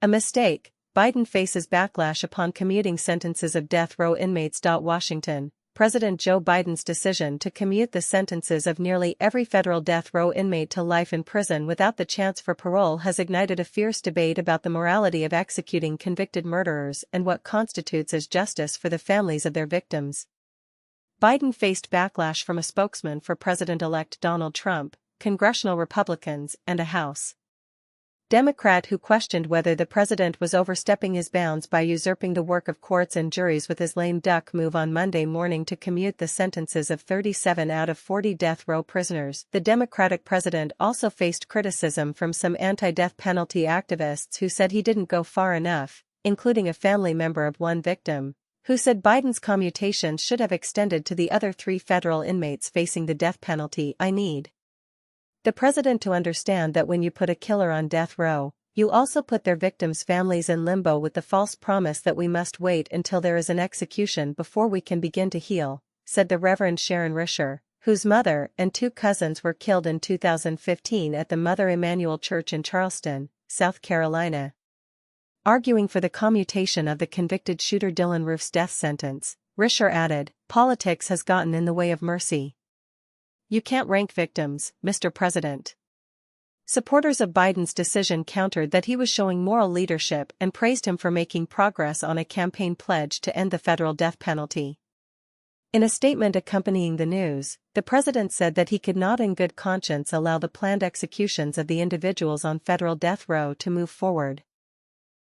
A mistake. Biden faces backlash upon commuting sentences of death row inmates. Washington. President Joe Biden's decision to commute the sentences of nearly every federal death row inmate to life in prison without the chance for parole has ignited a fierce debate about the morality of executing convicted murderers and what constitutes as justice for the families of their victims. Biden faced backlash from a spokesman for President-elect Donald Trump, congressional Republicans, and a House Democrat who questioned whether the president was overstepping his bounds by usurping the work of courts and juries with his lame duck move on Monday morning to commute the sentences of 37 out of 40 death row prisoners. The Democratic president also faced criticism from some anti-death penalty activists who said he didn't go far enough, including a family member of one victim, who said Biden's commutation should have extended to the other 3 federal inmates facing the death penalty. I need the president to understand that when you put a killer on death row, you also put their victims' families in limbo with the false promise that we must wait until there is an execution before we can begin to heal, said the Reverend Sharon Risher, whose mother and 2 cousins were killed in 2015 at the Mother Emanuel Church in Charleston, South Carolina. Arguing for the commutation of the convicted shooter Dylan Roof's death sentence, Risher added, "Politics has gotten in the way of mercy. You can't rank victims, Mr. President." Supporters of Biden's decision countered that he was showing moral leadership and praised him for making progress on a campaign pledge to end the federal death penalty. In a statement accompanying the news, the president said that he could not in good conscience allow the planned executions of the individuals on federal death row to move forward.